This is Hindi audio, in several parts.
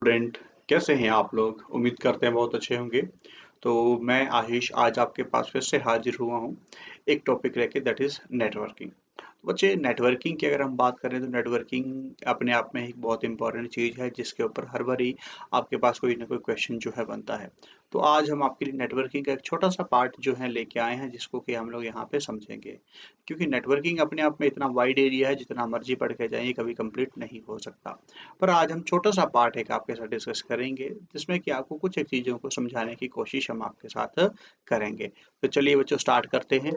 स्टूडेंट, कैसे हैं आप लोग? उम्मीद करते हैं बहुत अच्छे होंगे। तो मैं आशीष आज आपके पास फिर से हाजिर हुआ हूँ एक टॉपिक लेके, दैट इज़ नेटवर्किंग। तो बच्चे, नेटवर्किंग की अगर हम बात करें तो नेटवर्किंग अपने आप में एक बहुत इंपॉर्टेंट चीज़ है जिसके ऊपर हर बारी आपके पास कोई ना कोई क्वेश्चन जो है बनता है। तो आज हम आपके लिए नेटवर्किंग का एक छोटा सा पार्ट जो है लेके आए हैं जिसको कि हम लोग यहाँ पे समझेंगे। क्योंकि नेटवर्किंग अपने आप में इतना वाइड एरिया है, जितना मर्जी पढ़ के जाइए कभी कंप्लीट नहीं हो सकता। पर आज हम छोटा सा पार्ट एक आपके साथ डिस्कस करेंगे जिसमें कि आपको कुछ एक चीज़ों को समझाने की कोशिश हम आपके साथ करेंगे। तो चलिए बच्चों, स्टार्ट करते हैं।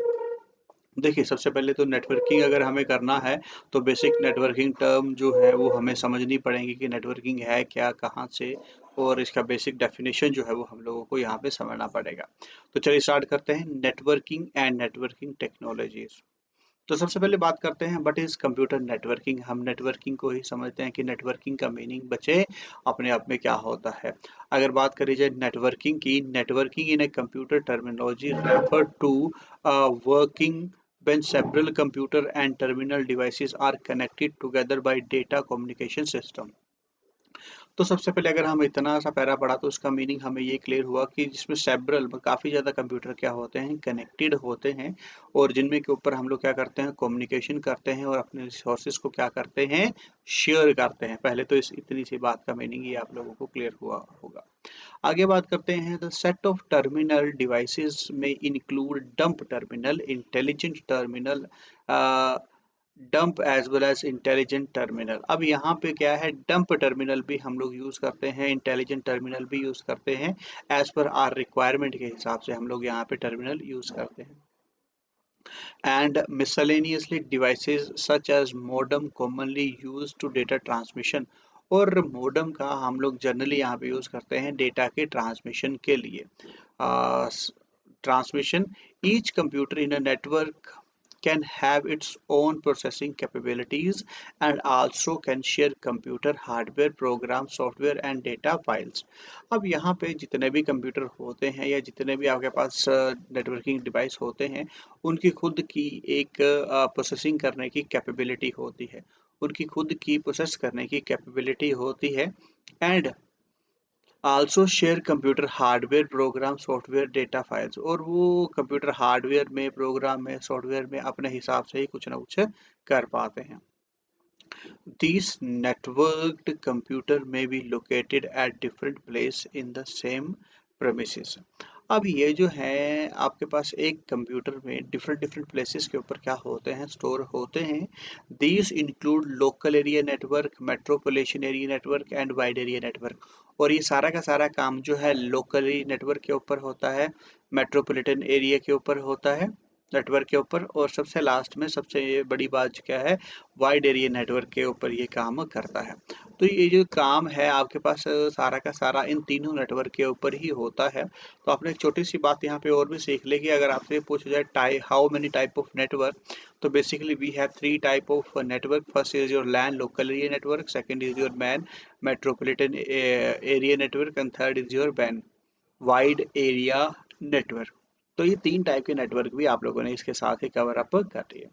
देखिए, सबसे पहले तो नेटवर्किंग अगर हमें करना है तो बेसिक नेटवर्किंग टर्म जो है वो हमें समझनी पड़ेंगी कि नेटवर्किंग है क्या, कहाँ से, और इसका बेसिक डेफिनेशन जो है वो हम लोगों को यहाँ पे समझना पड़ेगा। तो चलिए स्टार्ट करते हैं, नेटवर्किंग एंड नेटवर्किंग टेक्नोलॉजीज। तो सबसे पहले बात करते हैं व्हाट इज कंप्यूटर नेटवर्किंग। हम नेटवर्किंग को ही समझते हैं कि नेटवर्किंग का मीनिंग बच्चे अपने आप में क्या होता है। अगर बात करी जाए नेटवर्किंग की, networking in a computer terminology refer to working when several computer and terminal devices are connected together by data communication system। तो सबसे पहले अगर हम इतना सा पैरा पढ़ा तो उसका मीनिंग हमें ये क्लियर हुआ कि जिसमें सेब्रल काफ़ी ज़्यादा कंप्यूटर क्या होते हैं, कनेक्टेड होते हैं, और जिनमें के ऊपर हम लोग क्या करते हैं, कम्युनिकेशन करते हैं और अपने रिसोर्सेज को क्या करते हैं, शेयर करते हैं। पहले तो इस इतनी सी बात का मीनिंग ये आप लोगों को क्लियर हुआ होगा। आगे बात करते हैं, the set of terminal devices में include dumb terminal, intelligent terminal, dumb as well as intelligent terminal. अब यहाँ पे क्या है, डंप टर्मिनल भी हम लोग यूज़ करते हैं, इंटेलिजेंट टर्मिनल भी यूज़ करते हैं। एज पर आर रिक्वायरमेंट के हिसाब से हम लोग यहाँ पे टर्मिनल यूज़ करते हैं। And miscellaneously devices such as modem commonly used to data transmission। और मोडम का हम लोग जनरली यहाँ पे यूज़ करते हैं डेटा के ट्रांसमिशन के लिए। Transmission, each computer in a network can have its own processing capabilities and also can share computer hardware, program, software and data files। अब यहाँ पे जितने भी कंप्यूटर होते हैं या जितने भी आपके पास नेटवर्किंग डिवाइस होते हैं, उनकी खुद की एक प्रोसेसिंग करने की कैपेबिलिटी होती है, उनकी खुद की प्रोसेस करने की कैपेबिलिटी होती है। And also share computer hardware, program, software, data files. और वो कंप्यूटर हार्डवेयर में, प्रोग्राम में, सॉफ्टवेयर में अपने हिसाब से ही कुछ ना कुछ कर पाते हैं। These networked computer may be located at different place in the same premises। अब ये जो है आपके पास एक कंप्यूटर में डिफरेंट डिफरेंट प्लेसेस के ऊपर क्या होते हैं, स्टोर होते हैं। These include local area network, metropolitan area network and wide area network. और ये सारा का सारा काम जो है लोकली नेटवर्क के ऊपर होता है, मेट्रोपोलिटन एरिया के ऊपर होता है, नेटवर्क के ऊपर, और सबसे लास्ट में सबसे बड़ी बात क्या है, वाइड एरिया नेटवर्क के ऊपर ये काम करता है। तो ये जो काम है आपके पास सारा का सारा इन तीनों नेटवर्क के ऊपर ही होता है। तो आपने एक छोटी सी बात यहाँ पे और भी सीख लेगी। अगर आपसे पूछा जाए how many type of network, तो basically we have three type of network. First is your LAN local area network, second is your MAN metropolitan area network, and third is your WAN wide area network. तो ये तीन टाइप के नेटवर्क भी आप लोगों ने इसके साथ ही कवर अप कर दिए।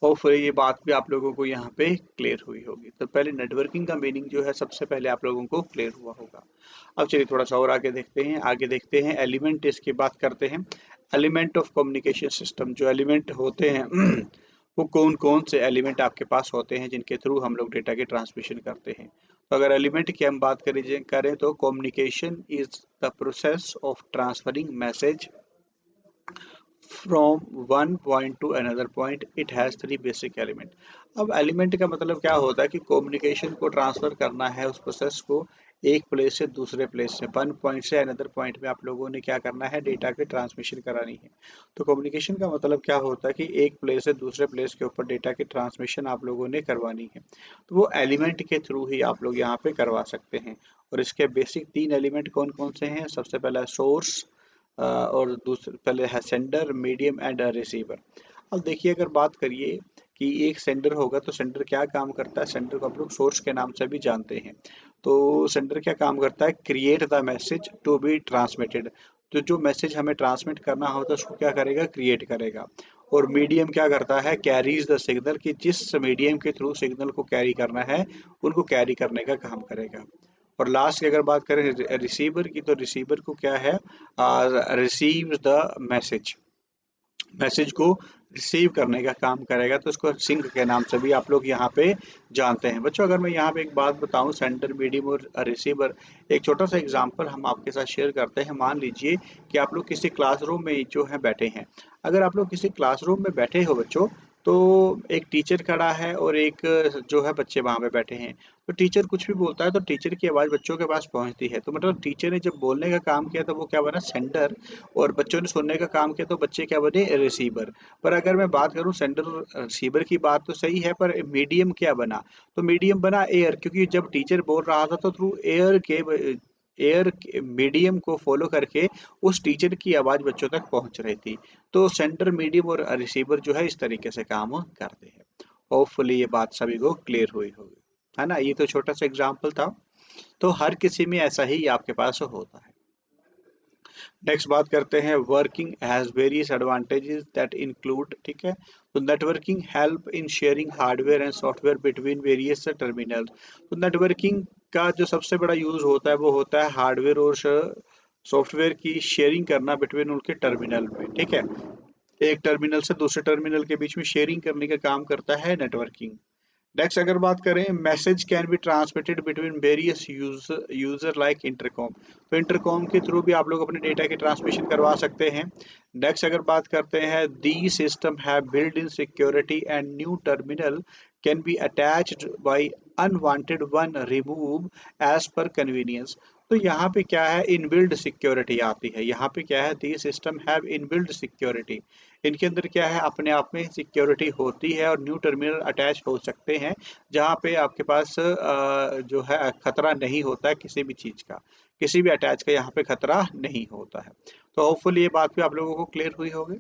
होपफुली ये बात भी आप लोगों को यहाँ पे क्लियर हुई होगी। तो पहले नेटवर्किंग का मीनिंग जो है सबसे पहले आप लोगों को क्लियर हुआ होगा। अब चलिए थोड़ा सा और आगे देखते हैं एलिमेंट, इसकी बात करते हैं। एलिमेंट ऑफ कम्युनिकेशन सिस्टम, जो एलिमेंट होते हैं वो कौन कौन से एलिमेंट आपके पास होते हैं जिनके थ्रू हम लोग डेटा की ट्रांसमिशन करते हैं। तो अगर एलिमेंट की हम बात करें तो communication is the process of transferring message from one point to another point। It has three basic element। अब एलिमेंट का मतलब क्या होता है कि कम्युनिकेशन को ट्रांसफर करना है, उस प्रोसेस को एक प्लेस से दूसरे प्लेस से, वन पॉइंट से अनदर पॉइंट में आप लोगों ने क्या करना है, डेटा की ट्रांसमिशन करानी है। तो कम्युनिकेशन का मतलब क्या होता है कि एक प्लेस से दूसरे प्लेस के ऊपर डेटा की ट्रांसमिशन आप लोगों ने करवानी है, तो वो एलिमेंट के थ्रू ही आप लोग यहाँ पे करवा सकते हैं। और इसके बेसिक तीन एलिमेंट कौन कौन से हैं, सबसे पहला सोर्स, और दूसरे पहले है सेंडर, मीडियम एंड रिसीवर। अब देखिए, अगर बात करिए कि एक सेंडर होगा तो सेंडर क्या काम करता है, सेंडर को आप लोग सोर्स के नाम से भी जानते हैं। तो सेंडर क्या काम करता है, create the message to be transmitted. तो जो मैसेज हमें ट्रांसमिट करना होता है उसको क्या करेगा, क्रिएट करेगा। और मीडियम क्या करता है, कैरीज द सिग्नल, कि जिस मीडियम के थ्रू सिग्नल को कैरी करना है उनको कैरी करने का काम करेगा। और लास्ट की अगर बात करें रिसीवर की, तो रिसीवर को क्या है, रिसीव द मैसेज, मैसेज को रिसीव करने का काम करेगा, तो उसको सिंक के नाम से भी आप लोग यहाँ पे जानते हैं। बच्चों अगर मैं यहाँ पे एक बात बताऊँ, सेंडर, मीडियम और रिसीवर, एक छोटा सा एग्जांपल हम आपके साथ शेयर करते हैं। मान लीजिए कि आप लोग किसी क्लासरूम में जो है बैठे हैं। अगर आप लोग किसी क्लासरूम में बैठे हो बच्चों, तो एक टीचर खड़ा है और एक जो है बच्चे वहाँ पे बैठे हैं। तो टीचर कुछ भी बोलता है तो टीचर की आवाज़ बच्चों के पास पहुँचती है, तो मतलब टीचर ने जब बोलने का काम किया तो वो क्या बना, सेंडर, और बच्चों ने सुनने का काम किया तो बच्चे क्या बने, रिसीवर। पर अगर मैं बात करूं सेंडर रिसीवर की, बात तो सही है, पर मीडियम क्या बना, तो मीडियम बना एयर, क्योंकि जब टीचर बोल रहा था तो थ्रू एयर मीडियम को फॉलो करके उस टीचर की आवाज़ बच्चों तक पहुंच रही थी। तो सेंडर, मीडियम और रिसीवर जो है इस तरीके से काम करते हैं। होपफुली ये बात सभी को क्लियर हुई होगी, है ना। ये तो छोटा सा एग्जाम्पल था, तो हर किसी में ऐसा ही आपके पास होता है। नेक्स्ट बात करते हैं, working has various advantages that include, ठीक है। तो networking help in sharing hardware and software between various terminal. तो नेटवर्किंग का जो सबसे बड़ा यूज होता है वो होता है हार्डवेयर और सॉफ्टवेयर की शेयरिंग करना बिटवीन उनके टर्मिनल में, ठीक है। एक टर्मिनल से दूसरे टर्मिनल के बीच में शेयरिंग करने का काम करता है नेटवर्किंग। नेक्स्ट अगर बात करें, message can be transmitted between various user like intercom. तो इंटरकॉम के थ्रू भी आप लोग अपने डेटा की ट्रांसमिशन करवा सकते हैं। नेक्स्ट अगर बात करते हैं, the system have build in security and new terminal can be attached by unwanted one remove as per convenience. तो यहाँ पे क्या है, इनबिल्ड सिक्योरिटी आती है। यहाँ पे क्या है, दी सिस्टम हैव इनबिल्ड सिक्योरिटी, इनके अंदर क्या है, अपने आप में सिक्योरिटी होती है और न्यू टर्मिनल अटैच हो सकते हैं, जहाँ पे आपके पास जो है खतरा नहीं होता है किसी भी चीज़ का, किसी भी अटैच का यहाँ पे खतरा नहीं होता है। तो होपफुली ये बात भी आप लोगों को क्लियर हुई होगी।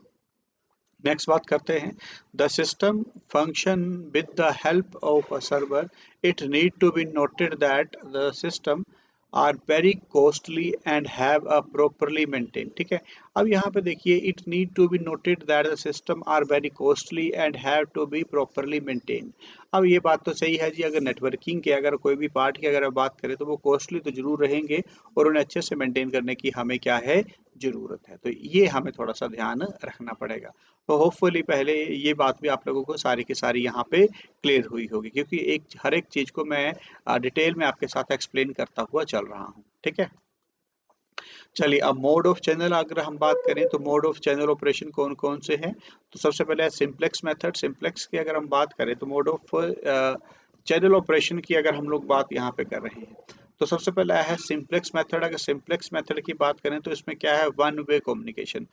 नेक्स्ट बात करते हैं, the system function with the help of a server, it need to be noted that the system are very costly and have a properly maintain, ठीक है। अब यहाँ पे देखिए, it need to be noted that the system are very costly and have to be properly maintain. अब ये बात तो सही है जी, अगर नेटवर्किंग के अगर कोई भी पार्ट की अगर बात करें तो वो कॉस्टली तो जरूर रहेंगे, और उन्हें अच्छे से मेंटेन करने की हमें क्या है, जरूरत है। तो ये हमें थोड़ा सा ध्यान रखना पड़ेगा। तो होपफुली पहले ये बात भी आप लोगों को सारी की सारी यहाँ पे क्लियर हुई होगी, क्योंकि एक हर एक चीज़ को मैं डिटेल में आपके साथ एक्सप्लेन करता हुआ चल रहा हूँ, ठीक है। चलिए, अब मोड ऑफ चैनल अगर हम बात करें, तो मोड ऑफ चैनल ऑपरेशन कौन कौन से हैं। तो सबसे पहले है सिंप्लेक्स मेथड। सिंप्लेक्स की अगर हम बात करें, तो मोड ऑफ चैनल ऑपरेशन की अगर हम लोग बात यहाँ पे कर रहे हैं, तो सबसे पहला है सिंप्लेक्स मेथड। अगर सिंप्लेक्स मेथड की बात करें तो इसमें क्या है, one way communication,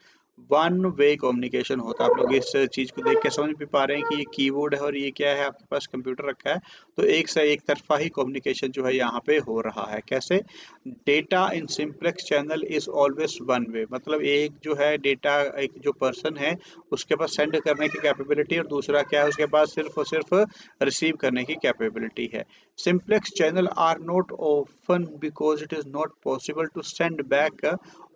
one way communication होता है। आप लोग इस चीज़ को देख के समझ भी पा रहे हैं कि ये कीबोर्ड है और ये क्या है, आपके पास कंप्यूटर रखा है, तो एक से एक तरफा ही कम्युनिकेशन जो है यहाँ पे हो रहा है। कैसे, data in simplex channel is always one way, मतलब एक जो है डेटा, एक जो पर्सन है उसके पास सेंड करने की कैपेबिलिटी, और दूसरा क्या है, उसके पास सिर्फ और सिर्फ रिसीव करने की कैपेबिलिटी है। Simplex channel are not open because it is not possible to send back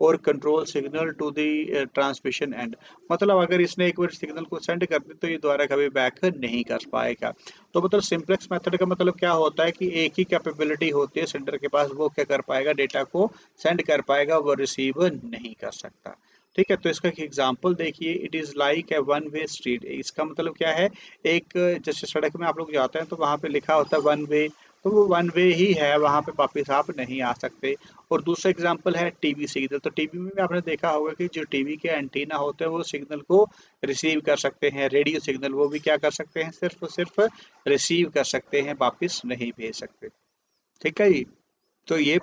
or control signal to the transmission end. मतलब अगर इसने एक बार सिग्नल को सेंड कर दी तो ये दोबारा कभी बैक नहीं कर पाएगा। तो मतलब सिंप्लेक्स मेथड का मतलब क्या होता है कि एक ही कैपेबिलिटी होती है सेंडर के पास, वो क्या कर पाएगा, डेटा को सेंड कर पाएगा, वो रिसीव नहीं कर सकता। ठीक है, तो इसका एक एग्जांपल देखिए, it is like a one way street. इसका मतलब क्या है, एक जैसे सड़क में आप लोग जाते हैं तो वहाँ पे लिखा होता है वन वे, तो वो वन वे ही है, वहाँ पे वापिस आप नहीं आ सकते। और दूसरा एग्जांपल है टीवी सिग्नल। तो टीवी में भी आपने देखा होगा कि जो टीवी के एंटीना होते हैं वो सिग्नल को रिसीव कर सकते हैं, रेडियो सिग्नल वो भी क्या कर सकते हैं, सिर्फ और सिर्फ रिसीव कर सकते हैं, वापिस नहीं भेज सकते। ठीक है जी। तो ये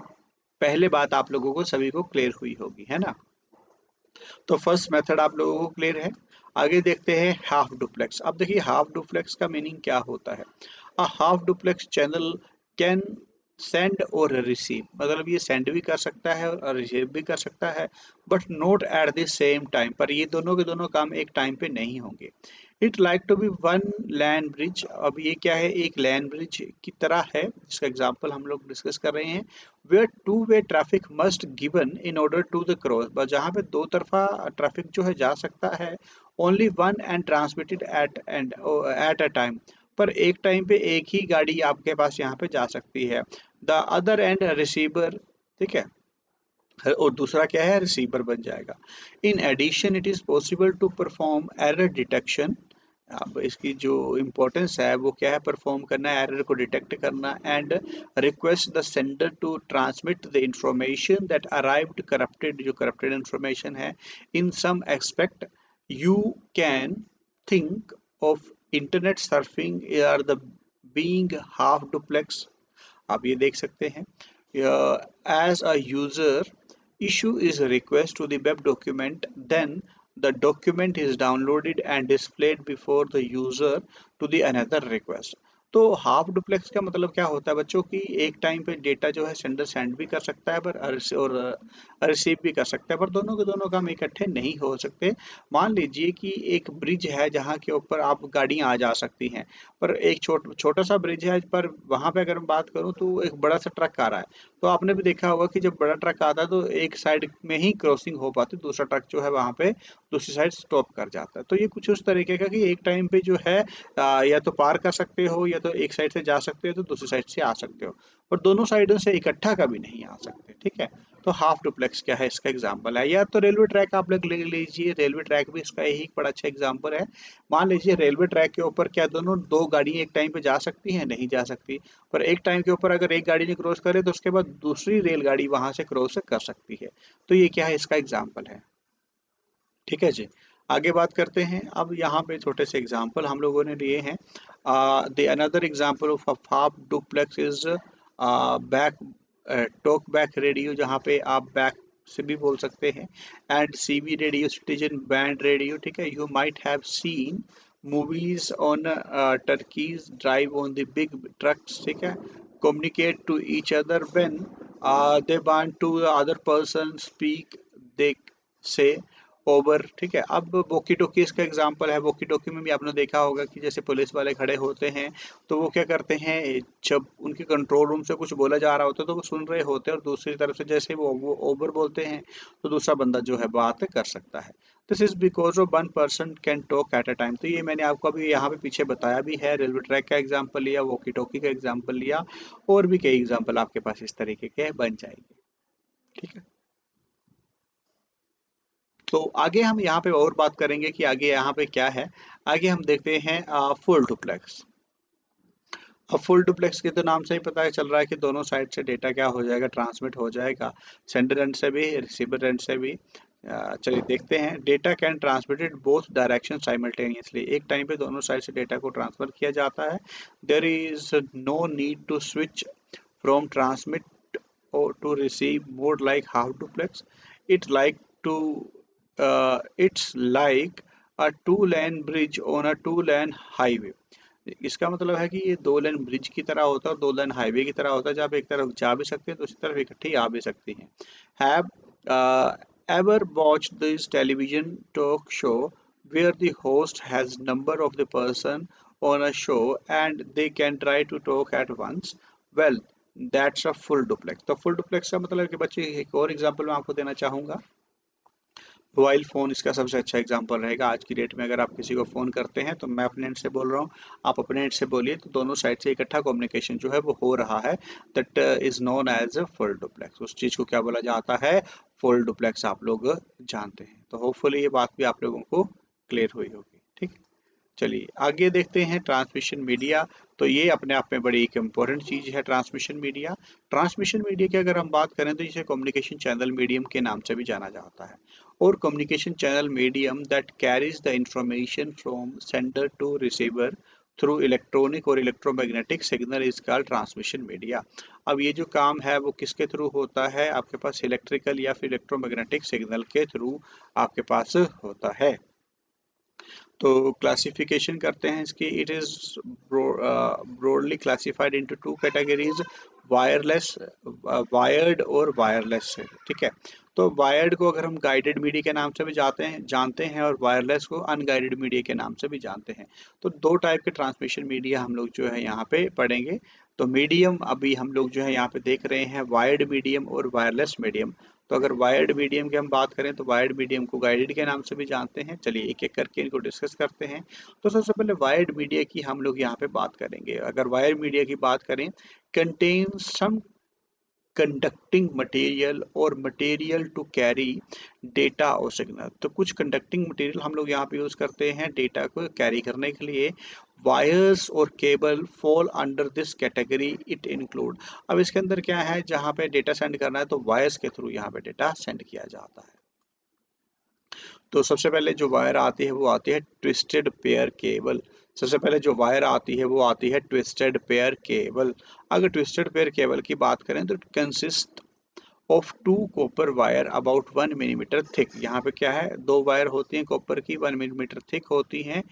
पहले बात आप लोगों को सभी को क्लियर हुई होगी, है ना। तो फर्स्ट मेथड आप लोगों को क्लियर है। आगे देखते हैं हाफ डुप्लेक्स। अब देखिए हाफ डुप्लेक्स का मीनिंग क्या होता है। A half duplex channel can send और रिसीव, मतलब ये सेंड भी कर सकता है और रिसीव भी कर सकता है, but not at the same time, पर ये दोनों के दोनों काम एक टाइम पे नहीं होंगे। It like to be one land bridge. अब ये क्या है, एक लैंड ब्रिज की तरह है, जिसका एग्जांपल हम लोग डिस्कस कर रहे हैं। Where two way traffic must given in order to the cross, बस जहाँ पे दो तरफा ट्रैफिक जो है जा सकता है, only one and transmitted at a time, पर एक टाइम पे एक ही गाड़ी आपके पास यहाँ पे जा सकती है। द अदर एंड रिसीवर, ठीक है, और दूसरा क्या है, रिसीवर बन जाएगा। In addition it is possible to perform error detection. अब इसकी जो इम्पोर्टेंस है वो क्या है, परफॉर्म करना, एरर को डिटेक्ट करना, and request the sender to transmit the information that arrived corrupted, जो करप्टेड इंफॉर्मेशन है। In some expect you can think of internet surfing are the being half duplex. आप ये देख सकते हैं, as a user issue is a request to the web document, then the document is downloaded and displayed before the user to the another request। तो हाफ डुप्लेक्स का मतलब क्या होता है बच्चों की, एक टाइम पे डेटा जो है सेंडर सेंड भी कर सकता है पर और रिसीव भी कर सकता है, पर दोनों के दोनों काम इकट्ठे नहीं हो सकते। मान लीजिए कि एक ब्रिज है जहाँ के ऊपर आप गाड़ियाँ आ जा सकती हैं, पर एक छोटा सा ब्रिज है, पर वहां पे अगर मैं बात करूं तो एक बड़ा सा ट्रक आ रहा है। तो आपने भी देखा होगा कि जब बड़ा ट्रक आता है तो एक साइड में ही क्रॉसिंग हो पाती, दूसरा ट्रक जो है वहां पे दूसरी साइड स्टॉप कर जाता है। तो ये कुछ उस तरीके का कि एक टाइम पे जो है या तो पार कर सकते हो, या तो एक साइड से जा सकते हो तो दूसरी साइड से आ सकते हो, पर दोनों साइडों से इकट्ठा कभी नहीं आ सकते, ठीक है। तो हाफ डुप्लेक्स क्या है, इसका एग्जाम्पल है। या तो रेलवे ट्रैक आप लोग ले लीजिए, रेलवे ट्रैक भी इसका यही बड़ा अच्छा एग्जाम्पल है। मान लीजिए रेलवे ट्रैक के ऊपर क्या दोनों दो गाड़ी एक टाइम पे जा सकती हैं, नहीं जा सकती, पर एक टाइम के ऊपर अगर एक गाड़ी ने क्रॉस करे तो उसके बाद दूसरी रेलगाड़ी वहां से क्रॉस कर सकती है। तो ये क्या है, इसका एग्जाम्पल है, ठीक है जी। आगे बात करते हैं, अब यहाँ पे छोटे से एग्जाम्पल हम लोगों ने लिए हैं। The another example of half duplex is back, talk back radio, जहाँ पे आप बैक से भी बोल सकते हैं, and CB radio, citizen band radio, ठीक है। You might have seen movies on Turkey's drive on the big trucks, ठीक है, communicate to each other when they want to the other person speak, they say over, ठीक है। अब वॉकी टॉकी इसका एग्जांपल है। वॉकी टॉकी में भी आपने देखा होगा कि जैसे पुलिस वाले खड़े होते हैं तो वो क्या करते हैं, जब उनके कंट्रोल रूम से कुछ बोला जा रहा होता है तो वो सुन रहे होते हैं, और दूसरी तरफ से जैसे वो ओवर बोलते हैं तो दूसरा बंदा जो है बात कर सकता है। This is because of one person can talk at a time. तो ये मैंने आपको अभी यहाँ पे पीछे बताया भी है, रेलवे ट्रैक का एग्जाम्पल लिया, वॉकी टॉकी का एग्जाम्पल लिया, और भी कई एग्जाम्पल आपके पास इस तरीके के बन जाएंगे, ठीक है। तो आगे हम यहाँ पे और बात करेंगे कि आगे यहाँ पे क्या है। आगे हम देखते हैं फुल डुप्लेक्स। अब फुल डुप्लेक्स के तो नाम से ही पता चल रहा है कि दोनों साइड से डेटा क्या हो जाएगा, ट्रांसमिट हो जाएगा, सेंडर एंड से भी, रिसीवर एंड से भी। चलिए देखते हैं। Data can transmitted both direction simultaneously, एक टाइम पे दोनों साइड से डेटा को ट्रांसफर किया जाता है। There is no need to switch from transmit or to receive mode like half duplex. It like to it's like a two-lane bridge on a two-lane highway। इसका मतलब है कि ये दो लेन ब्रिज की तरह होता है और दो लेन हाईवे की तरह होता है, जहाँ पे एक तरफ जा भी सकते हैं तो दूसरी तरफ इकट्ठी आ भी सकती हैं। Have ever watch this television talk show where the host has number of the person on a show and they can try to talk at once? Well, that's a full duplex. तो फुल डुप्लेक्स का मतलब है कि बच्चे, एक और एग्जांपल मैं आपको देना चाहूंगा। मोबाइल फ़ोन इसका सबसे अच्छा एग्जांपल रहेगा। आज की डेट में अगर आप किसी को फ़ोन करते हैं तो मैं अपने एंड से बोल रहा हूँ, आप अपने एंड से बोलिए, तो दोनों साइड से इकट्ठा कम्युनिकेशन जो है वो हो रहा है। That is known as a full duplex. उस चीज़ को क्या बोला जाता है, फुल डुप्लेक्स, आप लोग जानते हैं। तो होपफुली ये बात भी आप लोगों को क्लियर हुई होगी, ठीक है। चलिए आगे देखते हैं ट्रांसमिशन मीडिया। तो ये अपने आप में बड़ी एक इम्पोर्टेंट चीज़ है ट्रांसमिशन मीडिया। ट्रांसमिशन मीडिया की अगर हम बात करें तो इसे कम्युनिकेशन चैनल मीडियम के नाम से भी जाना जाता है, और communication channel medium that carries the information from sender to receiver through electronic or electromagnetic signal is called transmission media. अब ये जो काम है वो किसके थ्रू होता है, आपके पास इलेक्ट्रिकल या फिर इलेक्ट्रोमैग्नेटिक सिग्नल के थ्रू आपके पास होता है। तो क्लासिफिकेशन करते हैं इसकी। It is broadly classified into two categories, wireless, wired और वायरलेस है, ठीक है। तो वायर्ड को अगर हम गाइडेड मीडिया के नाम से भी जानते हैं और वायरलेस को अनगाइडेड मीडिया के नाम से भी जानते हैं। तो दो टाइप के ट्रांसमिशन मीडिया हम लोग जो है यहाँ पे पढ़ेंगे। तो मीडियम अभी हम लोग जो है यहाँ पे देख रहे हैं, वायर्ड मीडियम और वायरलेस मीडियम। तो अगर वायर्ड मीडियम की हम बात करें तो वायर्ड मीडियम को गाइडेड के नाम से भी जानते हैं। चलिए एक एक करके इनको डिस्कस करते हैं। तो सबसे पहले वायर्ड मीडिया की हम लोग यहाँ पे बात करेंगे। अगर वायर्ड मीडिया की बात करें, कंटेन सम कंडक्टिंग मटेरियल और मटेरियल टू कैरी डेटा और सिग्नल। तो कुछ कंडक्टिंग मटेरियल हम लोग यहाँ पे यूज करते हैं डेटा को कैरी करने के लिए। वायर्स और cable fall under this category, it include. अब इसके अंदर क्या है, जहाँ पे डेटा सेंड करना है तो वायर्स के थ्रू यहाँ पे डेटा सेंड किया जाता है। तो सबसे पहले जो वायर आती है वो आती है ट्विस्टेड पेयर केबल। सबसे पहले जो वायर आती है वो आती है ट्विस्टेड पेयर केबल। अगर ट्विस्टेड पेयर केबल की बात करें तो it consist of two copper wire about 1 millimetre thick. यहाँ पे क्या है, दो वायर होती हैं कॉपर की, 1 मिलीमीटर थिक होती हैं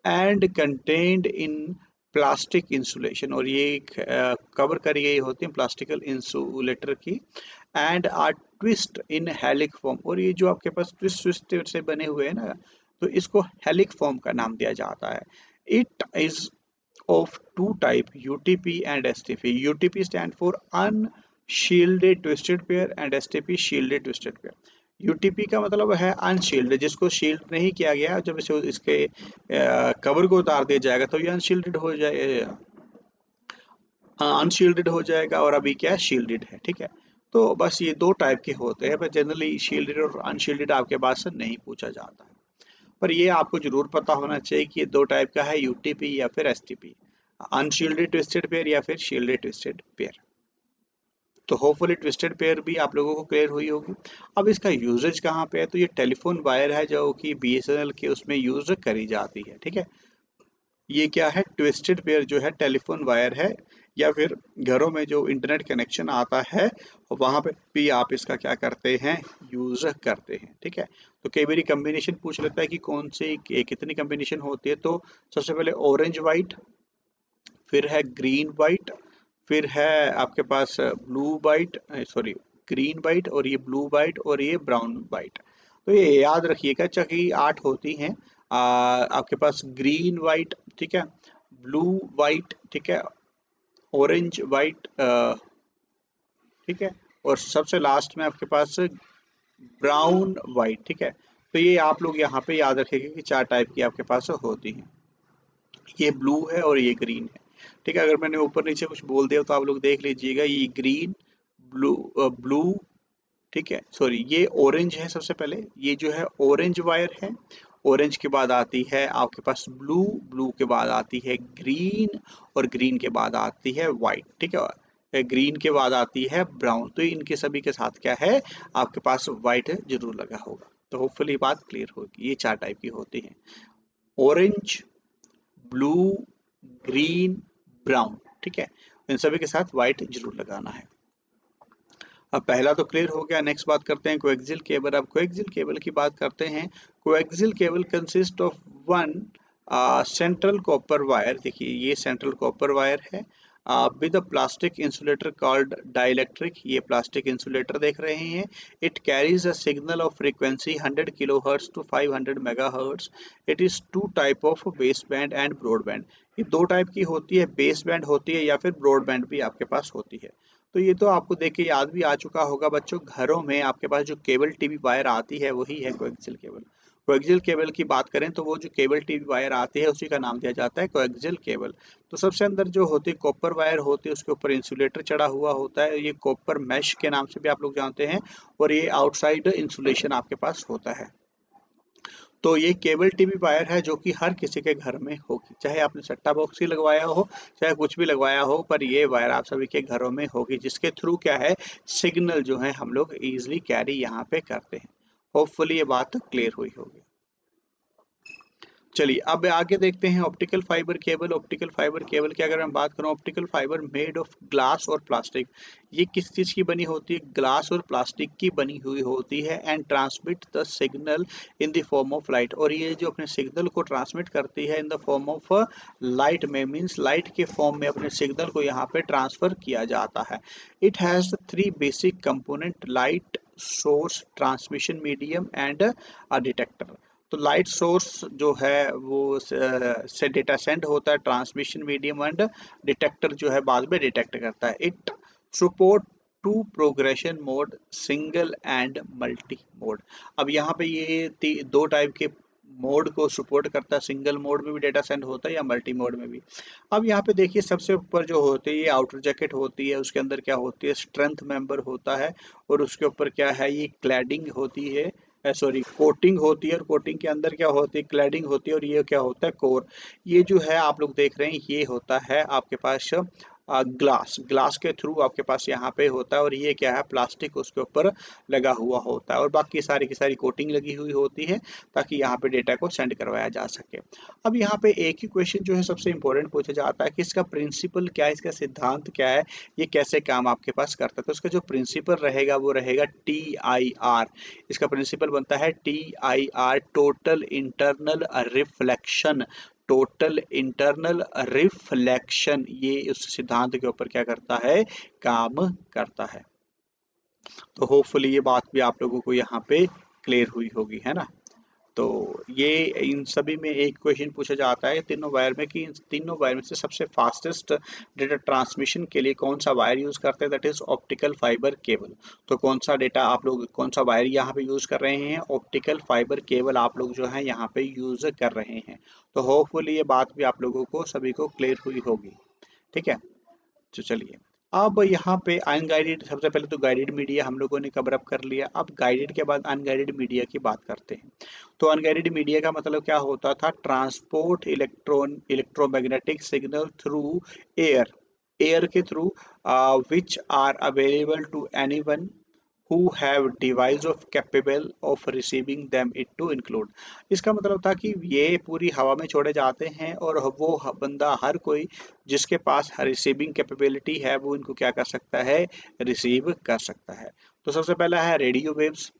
and contained in plastic insulation, और ये कवर करी गई होती है प्लास्टिकल इंसुलेटर की। And are twist in helic form, और ये जो आपके पास ट्विस्ट ट्विस्ट से बने हुए हैं ना, तो इसको हेलिक फॉर्म का नाम दिया जाता है। It is of two type, UTP and STP. UTP stand for unshielded twisted pair and STP shielded twisted pair. UTP का मतलब है अनशील्डेड, जिसको शील्ड नहीं किया गया, जब इसे इसके कवर को उतार दिया जाएगा तो ये अनशील्डेड हो जाएगा, अनशील्डेड हो जाएगा, और अभी क्या है, शील्डेड है। ठीक है, तो बस ये दो टाइप के होते हैं, पर जनरली शील्डेड और अनशील्डेड आपके पास से नहीं पूछा जाता है। पर ये आपको जरूर पता होना चाहिए कि ये दो टाइप का है, यूटीपी या फिर एसटीपी, अनशील्डेड ट्विस्टेड पेयर या फिर शील्डेड ट्विस्टेड पेयर। तो होपफुली ट्विस्टेड पेयर भी आप लोगों को क्लियर हुई होगी। अब इसका यूजेज कहाँ पे है, तो ये टेलीफोन वायर है जो कि बीएसएनएल के उसमें यूज करी जाती है। ठीक है, ये क्या है, ट्विस्टेड पेयर जो है टेलीफोन वायर है, या फिर घरों में जो इंटरनेट कनेक्शन आता है वहां पे भी आप इसका क्या करते हैं, यूज करते हैं। ठीक है, तो कई बार कम्बिनेशन पूछ लेता है कि कौन सी कितनी कम्बिनेशन होती है, तो सबसे पहले ऑरेंज वाइट, फिर है ग्रीन वाइट, फिर है आपके पास blue white, sorry green white, और ये ब्लू वाइट, और ये ब्राउन वाइट। तो ये याद रखिएगा, चाहे 8 होती हैं आपके पास, ग्रीन वाइट, ठीक है, ब्लू वाइट, ठीक है, ऑरेंज वाइट, ठीक है, और सबसे लास्ट में आपके पास ब्राउन वाइट। ठीक है, तो ये आप लोग यहाँ पे याद रखिएगा कि 4 टाइप की आपके पास होती हैं। ये ब्लू है और ये ग्रीन है। ठीक है, अगर मैंने ऊपर नीचे कुछ बोल दिया तो आप लोग देख लीजिएगा, ये ग्रीन, ब्लू, ब्लू, ठीक है, सॉरी ये ऑरेंज है। सबसे पहले ये जो है ऑरेंज वायर है, ऑरेंज के बाद आती है आपके पास ब्लू, ब्लू के बाद आती है ग्रीन, और ग्रीन के बाद आती है वाइट। ठीक है, ग्रीन के बाद आती है ब्राउन। तो इनके सभी के साथ क्या है, आपके पास वाइट जरूर लगा होगा। तो होपफुली बात क्लियर होगी। ये 4 टाइप की होती है, ऑरेंज, ब्लू, ग्रीन, ब्राउन। ठीक है, इन सभी के साथ व्हाइट जरूर लगाना है। अब पहला तो क्लियर हो गया, नेक्स्ट बात करते हैं कोएक्सियल केबल। अब कोएक्सियल केबल की बात करते हैं। Coaxial cable consist of one central copper wire, देखिए ये सेंट्रल कॉपर वायर है with a plastic insulator called dielectric. ये प्लास्टिक इंसुलेटर देख रहे हैं। It carries a signal of frequency 100 kilohertz to 500 megahertz. It is two type of base band and broadband. ये दो टाइप की होती है, बेस बैंड होती है या फिर ब्रॉडबैंड भी आपके पास होती है। तो ये तो आपको देख के याद भी आ चुका होगा बच्चों, घरों में आपके पास जो केबल टीवी वायर आती है वही है कोएक्सियल केबल। कोएक्सियल केबल की बात करें तो वो जो केबल टीवी वायर आती है उसी का नाम दिया जाता है कोएक्सियल केबल। तो सबसे अंदर जो होती है कॉपर वायर होती है, उसके ऊपर इंसुलेटर चढ़ा हुआ होता है, ये कॉपर मैश के नाम से भी आप लोग जानते हैं, और ये आउटसाइड इंसुलेशन आपके पास होता है। तो ये केबल टीवी वायर है जो कि हर किसी के घर में होगी, चाहे आपने सेट टॉप बॉक्स ही लगवाया हो, चाहे कुछ भी लगवाया हो, पर ये वायर आप सभी के घरों में होगी, जिसके थ्रू क्या है, सिग्नल जो है हम लोग इजिली कैरी यहाँ पे करते हैं। होपफुली ये बात क्लियर हुई होगी। चलिए अब आगे देखते हैं optical fibre cable. Optical fibre cable की अगर मैं बात करूं, optical fibre made of glass और प्लास्टिक। ये किस चीज की बनी होती है, ग्लास और प्लास्टिक की बनी हुई होती है। And transmit the signal in the form of light, और ये जो अपने सिग्नल को ट्रांसमिट करती है in the form of light में, मीन्स लाइट के फॉर्म में अपने सिग्नल को यहाँ पे ट्रांसफर किया जाता है। It has 3 basic component, light source, transmission medium and a detector. तो लाइट सोर्स जो है वो से डेटा सेंड होता है, ट्रांसमिशन मीडियम एंड डिटेक्टर जो है बाद में डिटेक्ट करता है। It support two progression mode, single and multi mode. अब यहाँ पे ये दो टाइप के मोड को सपोर्ट करता है, सिंगल मोड में भी डेटा सेंड होता है या मल्टी मोड में भी। अब यहाँ पे देखिए सबसे ऊपर जो होती है ये आउटर जैकेट होती है, उसके अंदर क्या होती है, स्ट्रेंथ मेंबर होता है, और उसके ऊपर क्या है, ये क्लैडिंग होती है, सॉरी कोटिंग होती है, और कोटिंग के अंदर क्या होती है, क्लैडिंग होती है, और ये क्या होता है, कोर। ये जो है आप लोग देख रहे हैं ये होता है आपके पास ग्लास, ग्लास के थ्रू आपके पास यहाँ पे होता है, और ये क्या है, प्लास्टिक उसके ऊपर लगा हुआ होता है, और बाकी सारी की सारी कोटिंग लगी हुई होती है ताकि यहाँ पे डेटा को सेंड करवाया जा सके। अब यहाँ पे एक ही क्वेश्चन जो है सबसे इंपॉर्टेंट पूछा जाता है कि इसका प्रिंसिपल क्या है, इसका सिद्धांत क्या है, ये कैसे काम आपके पास करता है। तो इसका जो प्रिंसिपल रहेगा वो रहेगा TIR। इसका प्रिंसिपल बनता है TIR, total internal reflection. Total internal reflection, ये उस सिद्धांत के ऊपर क्या करता है, काम करता है। तो होपफुली ये बात भी आप लोगों को यहाँ पे क्लियर हुई होगी, है ना। तो ये इन सभी में एक क्वेश्चन पूछा जाता है तीनों वायर में कि इन तीनों वायर में से सबसे फास्टेस्ट डेटा ट्रांसमिशन के लिए कौन सा वायर यूज करते हैं, that is optical fibre cable. तो कौन सा डेटा आप लोग, कौन सा वायर यहाँ पे यूज कर रहे हैं, ऑप्टिकल फाइबर केबल आप लोग जो है यहाँ पे यूज कर रहे हैं। तो होपफुली ये बात भी आप लोगों को सभी को क्लियर हुई होगी, ठीक है। तो चलिए, अब यहाँ पे अनगाइडेड, सबसे पहले तो गाइडेड मीडिया हम लोगों ने कवर अप कर लिया। अब गाइडेड के बाद अनगाइडेड मीडिया की बात करते हैं। तो अनगाइडेड मीडिया का मतलब क्या होता था, transport electromagnetic signal through air, air के थ्रू, which are available to anyone who have device of capable of receiving them it to include। इसका मतलब था कि ये पूरी हवा में छोड़े जाते हैं, और वो बंदा, हर कोई जिसके पास रिसीविंग कैपेबिलिटी है वो इनको क्या कर सकता है, रिसीव कर सकता है। तो सबसे पहला है रेडियो वेव्स।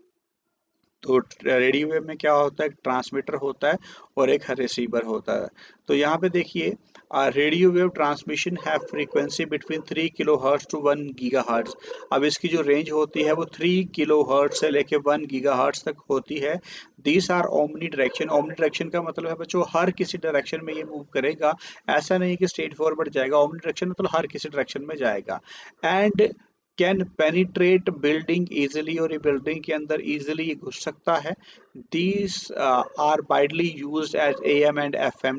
तो रेडियो वेव में क्या होता है, एक ट्रांसमीटर होता है और एक रिसीवर होता है। तो यहाँ पे देखिए, रेडियो वेव ट्रांसमिशन है frequency between 3 kilo hertz to 1 giga hertz. अब इसकी जो रेंज होती है वो 3 किलो हर्ट्ज से लेके 1 गीगा हर्ट्ज तक होती है। These are omni direction, omni direction का मतलब है बच्चों हर किसी डायरेक्शन में ये मूव करेगा, ऐसा नहीं कि स्ट्रेट फॉरवर्ड जाएगा, ओमनी डायरेक्शन मतलब हर किसी डायरेक्शन में जाएगा। And can penetrate building easily, और ये बिल्डिंग के अंदर इजिली घुस सकता है। These are widely used as AM and FM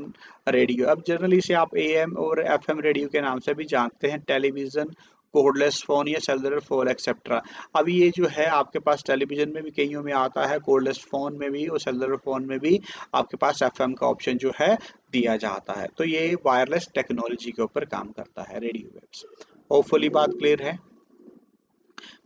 रेडियो। अब जनरली इसे आप AM और FM रेडियो के नाम से भी जानते हैं, टेलीविजन, कोर्डलेस फोन या सेलुलर फोन एक्सेट्रा। अब ये जो है आपके पास टेलीविजन में भी कईयों में आता है, कोर्डलेस फोन में भी और सेलुलर फोन में भी आपके पास FM का ऑप्शन जो है दिया जाता है। तो ये वायरलेस टेक्नोलॉजी के ऊपर काम करता है रेडियो वेव्स। होपफुली बात क्लियर है।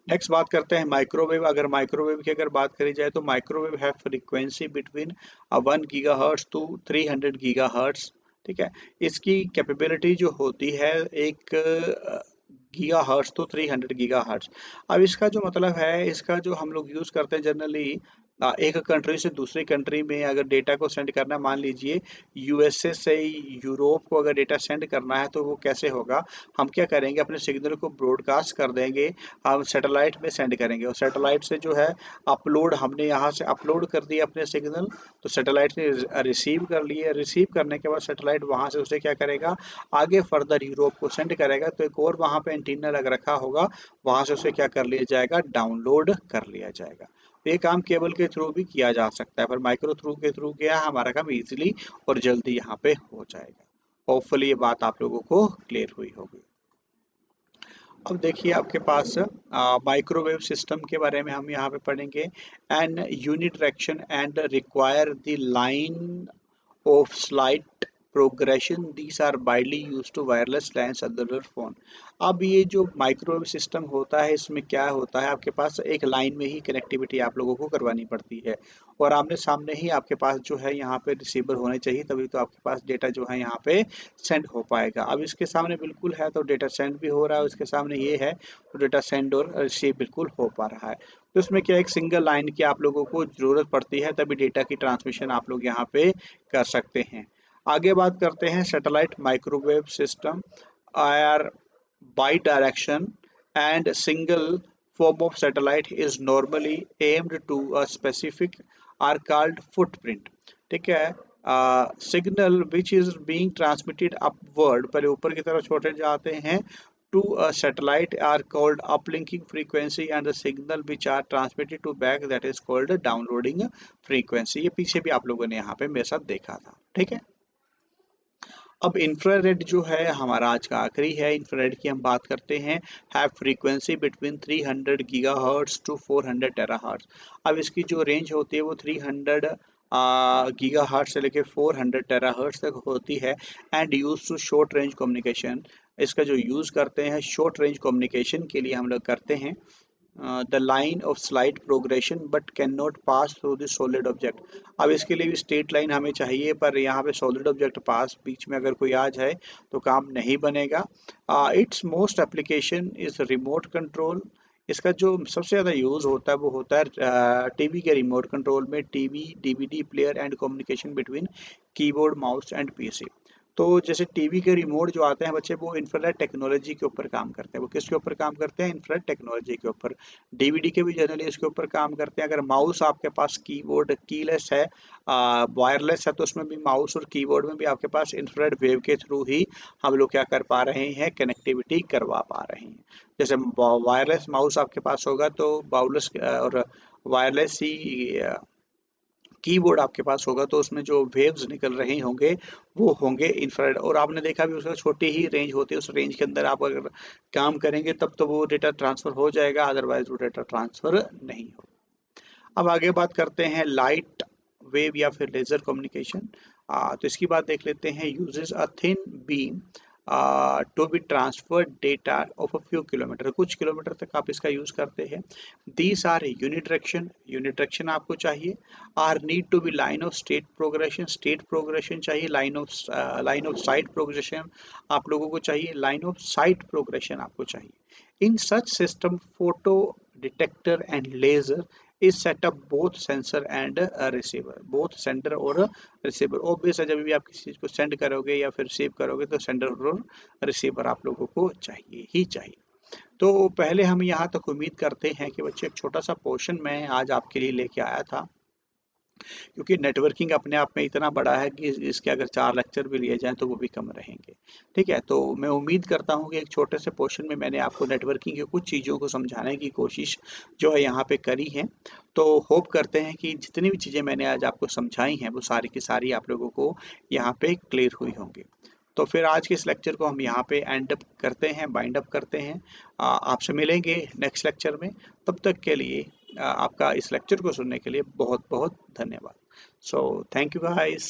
नेक्स्ट बात करते हैं माइक्रोवेव। अगर माइक्रोवेव की अगर बात करी जाए तो माइक्रोवेव है frequency between 1 gigahertz to 300 gigahertz, ठीक है। इसकी कैपेबिलिटी जो होती है 1 गीगाहर्ट्ज तो 300 गीगाहर्ट्ज। अब इसका जो मतलब है, इसका जो हम लोग यूज़ करते हैं जनरली, एक कंट्री से दूसरी कंट्री में अगर डेटा को सेंड करना, मान लीजिए USA से यूरोप को अगर डेटा सेंड करना है तो वो कैसे होगा, हम क्या करेंगे, अपने सिग्नल को ब्रॉडकास्ट कर देंगे, हम सैटेलाइट में सेंड करेंगे, और सैटेलाइट से जो है अपलोड, हमने यहाँ से अपलोड कर दिया अपने सिग्नल, तो सैटेलाइट ने रिसीव कर लिए, रिसीव करने के बाद सैटेलाइट वहाँ से उसे क्या करेगा, आगे फर्दर यूरोप को सेंड करेगा। तो एक और वहाँ पे एंटीना लग रखा होगा, वहाँ से उसे क्या कर लिया जाएगा, डाउनलोड कर लिया जाएगा। तो ये काम केबल के थ्रू भी किया जा सकता है, पर माइक्रो थ्रू के थ्रू किया हमारा काम इजीली और जल्दी यहाँ पे हो जाएगा। होपफुली ये बात आप लोगों को क्लियर हुई होगी। अब देखिए आपके पास माइक्रोवेव सिस्टम के बारे में हम यहाँ पे पढ़ेंगे। And unidirection and require the line of slight progression, these are widely used to wireless LAN cellular phone। अब ये जो माइक्रोवेव सिस्टम होता है इसमें क्या होता है, आपके पास एक लाइन में ही कनेक्टिविटी आप लोगों को करवानी पड़ती है, और आमने सामने ही आपके पास जो है यहाँ पे रिसीवर होने चाहिए, तभी तो आपके पास डेटा जो है यहाँ पे सेंड हो पाएगा। अब इसके सामने बिल्कुल है तो डेटा सेंड भी हो रहा है, उसके सामने ये है तो डेटा सेंड और रिसीव बिल्कुल हो पा रहा है। तो इसमें क्या, एक सिंगल लाइन की आप लोगों को ज़रूरत पड़ती है, तभी डेटा की ट्रांसमिशन आप लोग यहाँ पे कर सकते हैं। आगे बात करते हैं satellite microwave system are bi direction and single form of satellite is normally aimed to a specific are called footprint, ठीक है। Signal which is being transmitted upward, पहले ऊपर की तरफ छोड़े जाते हैं to a satellite are called uplinking frequency and the signal which are transmitted to back that is called downloading frequency। ये पीछे भी आप लोगों ने यहाँ पे मेरे साथ देखा था, ठीक है। अब इंफ्रारेड जो है हमारा आज का आखिरी है। इंफ्रारेड की हम बात करते हैं। Have frequency between 300 gigahertz to 400 terahertz. अब इसकी जो रेंज होती है वो 300 गीगाहर्ट्ज से लेके 400 टेराहर्ट्ज तक होती है। And use to short range communication. इसका जो यूज़ करते हैं शॉर्ट रेंज कम्युनिकेशन के लिए हम लोग करते हैं। The line of slide progression but can not pass through the solid object. अब इसके लिए भी स्ट्रेट लाइन हमें चाहिए, पर यहाँ पे सॉलिड ऑब्जेक्ट पास बीच में अगर कोई आ जाए तो काम नहीं बनेगा। It's most application is remote control. इसका जो सबसे ज़्यादा यूज़ होता है वो होता है टीवी के रिमोट कंट्रोल में। TV, DVD player and communication between keyboard, mouse and PC. तो जैसे टीवी के रिमोट जो आते हैं बच्चे, वो इंफ्रारेड टेक्नोलॉजी के ऊपर काम करते हैं। वो किसके ऊपर काम करते हैं? इंफ्रारेड टेक्नोलॉजी के ऊपर। डीवीडी के भी जनरली इसके ऊपर काम करते हैं। अगर माउस आपके पास कीबोर्ड कीलेस है, वायरलेस है, तो उसमें भी माउस और कीबोर्ड में भी आपके पास इंफ्रारेड वेव के थ्रू ही हम लोग क्या कर पा रहे हैं? कनेक्टिविटी करवा पा रहे हैं। जैसे वायरलेस माउस आपके पास होगा तो बाउलेस और वायरलेस ही कीबोर्ड आपके पास होगा तो उसमें जो वेव्स निकल रहे होंगे वो होंगे इंफ्रारेड। और आपने देखा भी उसका छोटी ही रेंज होती है, उस रेंज के अंदर आप अगर काम करेंगे तब तो वो डेटा ट्रांसफर हो जाएगा, अदरवाइज वो डेटा ट्रांसफर नहीं हो। अब आगे बात करते हैं लाइट वेव या फिर लेजर कम्युनिकेशन। तो इसकी बात देख लेते हैं। Uses a thin beam to be transfer data of a few kilometre. कुछ किलोमीटर तक आप इसका यूज करते हैं। दीज आर यूनिडायरेक्शन, यूनिडायरेक्शन आपको चाहिए। Are need to be line of state progression, state progression चाहिए। लाइन ऑफ साइड प्रोग्रेशन आप लोगों को चाहिए। लाइन ऑफ साइड प्रोग्रेशन आपको चाहिए। In such system photo detector and laser is set up both sensor and receiver, both sender और रिसीवर। ऑब्वियस है जब भी आप किसी चीज़ को सेंड करोगे या फिर रिसीव करोगे तो सेंडर और रिसीवर आप लोगों को चाहिए ही चाहिए। तो पहले हम यहाँ तक उम्मीद करते हैं कि बच्चे एक छोटा सा पोर्शन मैं आज आपके लिए लेके आया था, क्योंकि नेटवर्किंग अपने आप में इतना बड़ा है कि इसके अगर 4 लेक्चर भी लिए जाएँ तो वो भी कम रहेंगे। ठीक है? तो मैं उम्मीद करता हूँ कि एक छोटे से पोर्शन में मैंने आपको नेटवर्किंग की कुछ चीज़ों को समझाने की कोशिश जो है यहाँ पे करी है। तो होप करते हैं कि जितनी भी चीज़ें मैंने आज आपको समझाई हैं वो सारी की सारी आप लोगों को यहाँ पे क्लियर हुई होंगी। तो फिर आज के इस लेक्चर को हम यहाँ पे एंड अप करते हैं, बाइंड अप करते हैं। आपसे मिलेंगे नेक्स्ट लेक्चर में। तब तक के लिए आपका इस लेक्चर को सुनने के लिए बहुत बहुत धन्यवाद। So thank you guys.